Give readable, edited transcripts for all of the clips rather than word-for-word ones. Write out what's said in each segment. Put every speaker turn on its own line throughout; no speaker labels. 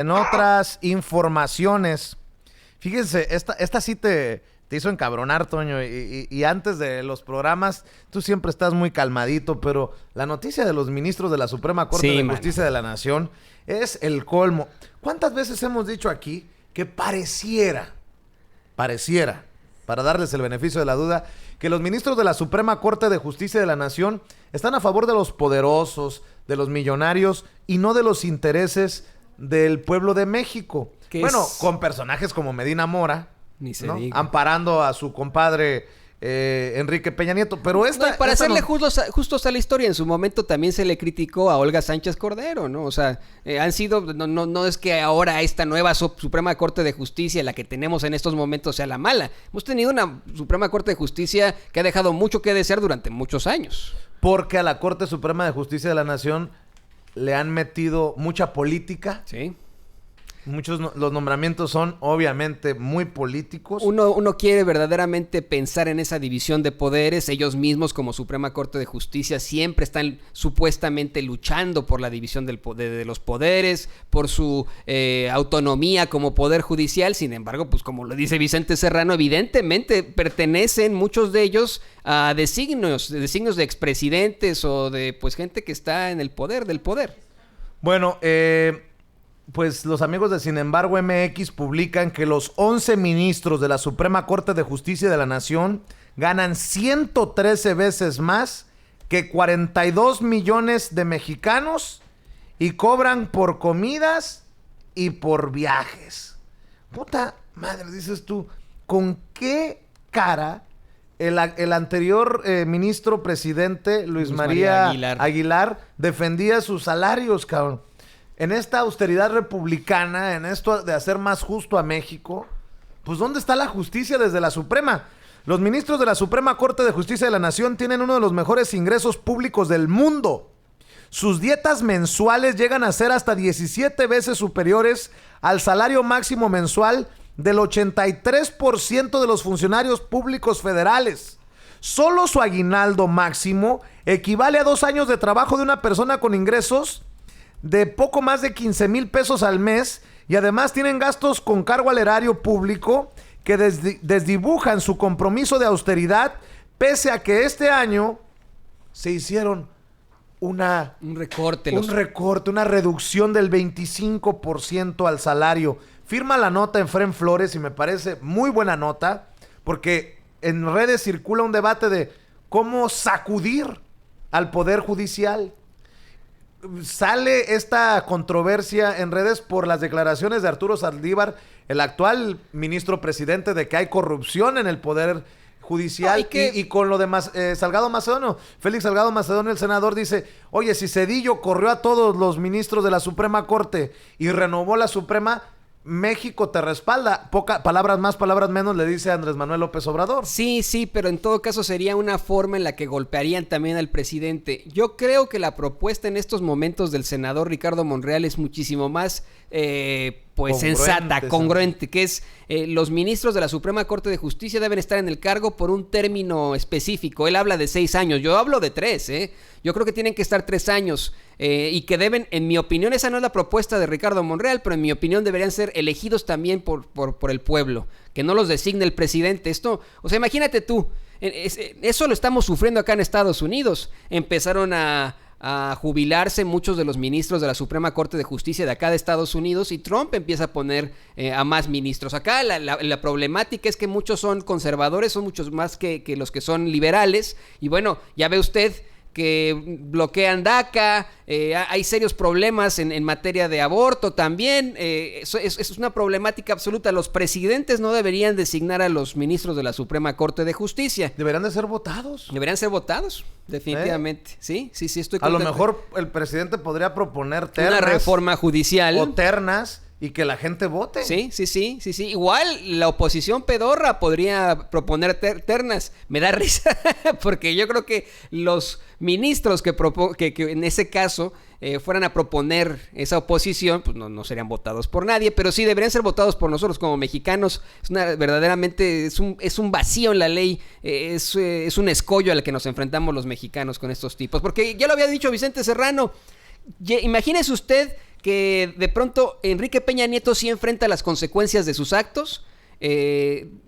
En otras informaciones, fíjense, esta sí te hizo encabronar, Toño, y antes de los programas, tú siempre estás muy calmadito, pero la noticia de los ministros de la Suprema Corte de Justicia de la Nación es el colmo. ¿Cuántas veces hemos dicho aquí que pareciera, para darles el beneficio de la duda, que los ministros de la Suprema Corte de Justicia de la Nación están a favor de los poderosos, de los millonarios y no de los intereses del pueblo de México? Bueno, con personajes como Medina Mora, ¿no?, amparando a su compadre Enrique Peña Nieto, pero
para hacerle justos a la historia, en su momento también se le criticó a Olga Sánchez Cordero, ¿no? O sea, han sido, no es que ahora esta nueva Suprema Corte de Justicia, la que tenemos en estos momentos, sea la mala. Hemos tenido una Suprema Corte de Justicia que ha dejado mucho que desear durante muchos años.
Porque a la Corte Suprema de Justicia de la Nación le han metido mucha política.
Sí.
Los nombramientos son obviamente muy políticos.
Uno quiere verdaderamente pensar en esa división de poderes. Ellos mismos, como Suprema Corte de Justicia, siempre están supuestamente luchando por la división de los poderes, por su autonomía como poder judicial. Sin embargo, pues como lo dice Vicente Serrano, evidentemente pertenecen muchos de ellos a designios de expresidentes o de pues gente que está en el poder del poder.
Bueno, pues los amigos de Sin embargo MX publican que los 11 ministros de la Suprema Corte de Justicia de la Nación ganan 113 veces más que 42 millones de mexicanos y cobran por comidas y por viajes. Puta madre, dices tú, ¿con qué cara el anterior ministro presidente Luis María Aguilar defendía sus salarios, cabrón? En esta austeridad republicana, en esto de hacer más justo a México, pues ¿dónde está la justicia desde la Suprema? Los ministros de la Suprema Corte de Justicia de la Nación tienen uno de los mejores ingresos públicos del mundo. Sus dietas mensuales llegan a ser hasta 17 veces superiores al salario máximo mensual del 83% de los funcionarios públicos federales. Solo su aguinaldo máximo equivale a 2 años de trabajo de una persona con ingresos de poco más de 15,000 pesos al mes, y además tienen gastos con cargo al erario público que desdibujan su compromiso de austeridad, pese a que este año se hicieron una reducción del 25% al salario. Firma la nota Efrén Flores y me parece muy buena nota, porque en redes circula un debate de cómo sacudir al Poder Judicial. Sale esta controversia en redes por las declaraciones de Arturo Saldívar, el actual ministro presidente, de que hay corrupción en el Poder Judicial. Y con lo de Salgado Macedonio, Félix Salgado Macedonio, el senador, dice: oye, si Zedillo corrió a todos los ministros de la Suprema Corte y renovó la Suprema, México te respalda. Palabras más, palabras menos, le dice Andrés Manuel López Obrador.
Sí, pero en todo caso sería una forma en la que golpearían también al presidente. Yo creo que la propuesta en estos momentos del senador Ricardo Monreal es muchísimo más congruente, que es los ministros de la Suprema Corte de Justicia deben estar en el cargo por un término específico. Él habla de 6 años, yo hablo de 3, Yo creo que tienen que estar 3 años y que deben, en mi opinión, esa no es la propuesta de Ricardo Monreal, pero en mi opinión deberían ser elegidos también por el pueblo, que no los designe el presidente. Esto, o sea, imagínate tú, eso lo estamos sufriendo acá en Estados Unidos. Empezaron a jubilarse muchos de los ministros de la Suprema Corte de Justicia de acá de Estados Unidos y Trump empieza a poner a más ministros. Acá la problemática es que muchos son conservadores, son muchos más que los que son liberales, y bueno, ya ve usted que bloquean DACA, hay serios problemas en materia de aborto también. Es una problemática absoluta. Los presidentes no deberían designar a los ministros de la Suprema Corte de Justicia.
Deberían de ser votados.
Deberían ser votados, definitivamente. Sí, estoy contento.
A lo mejor el presidente podría proponer ternas,
una reforma judicial
o ternas, y que la gente vote.
Sí. Igual la oposición pedorra podría proponer ternas. Me da risa porque yo creo que los ministros que en ese caso fueran a proponer esa oposición, pues no serían votados por nadie, pero sí deberían ser votados por nosotros como mexicanos. Verdaderamente es un vacío en la ley, es un escollo al que nos enfrentamos los mexicanos con estos tipos. Porque ya lo había dicho Vicente Serrano, imagínese usted que de pronto Enrique Peña Nieto sí enfrenta las consecuencias de sus actos.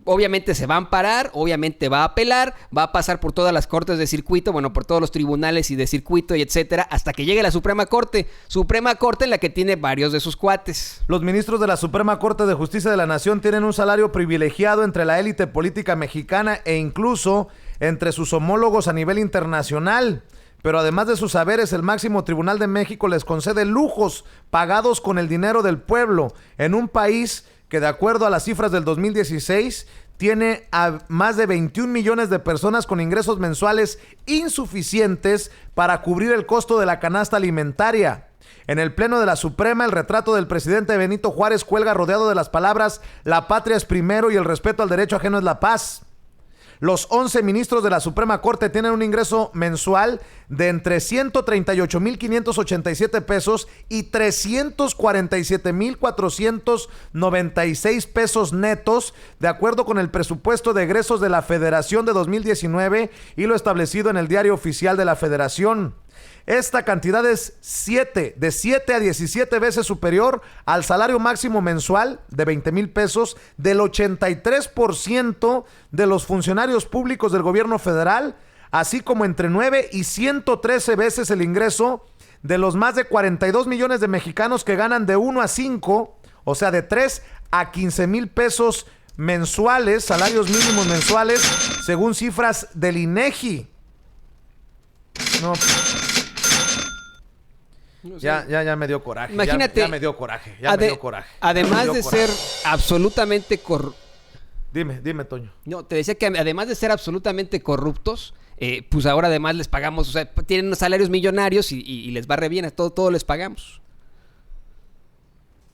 Obviamente se va a amparar, obviamente va a apelar, va a pasar por todas las cortes de circuito, bueno, por todos los tribunales y de circuito y etcétera, hasta que llegue a la Suprema Corte en la que tiene varios de sus cuates.
Los ministros de la Suprema Corte de Justicia de la Nación tienen un salario privilegiado entre la élite política mexicana e incluso entre sus homólogos a nivel internacional. Pero además de sus saberes, el máximo tribunal de México les concede lujos pagados con el dinero del pueblo en un país que, de acuerdo a las cifras del 2016, tiene a más de 21 millones de personas con ingresos mensuales insuficientes para cubrir el costo de la canasta alimentaria. En el Pleno de la Suprema, el retrato del presidente Benito Juárez cuelga rodeado de las palabras "la patria es primero y el respeto al derecho ajeno es la paz". Los 11 ministros de la Suprema Corte tienen un ingreso mensual de entre 138,587 pesos y 347,496 pesos netos, de acuerdo con el presupuesto de egresos de la Federación de 2019 y lo establecido en el Diario Oficial de la Federación. Esta cantidad es de 7 a 17 veces superior al salario máximo mensual de 20,000 pesos del 83% de los funcionarios públicos del gobierno federal, así como entre 9 y 113 veces el ingreso de los más de 42 millones de mexicanos que ganan de 1 a 5, o sea, de 3 a 15,000 pesos mensuales, salarios mínimos mensuales, según cifras del INEGI. No. Ya me dio coraje.
Imagínate.
Ya me dio coraje. Me dio coraje.
Además de ser absolutamente
Dime, Toño.
No, te decía que además de ser absolutamente corruptos, pues ahora además les pagamos, o sea, tienen salarios millonarios y les va re bien, a todo les pagamos.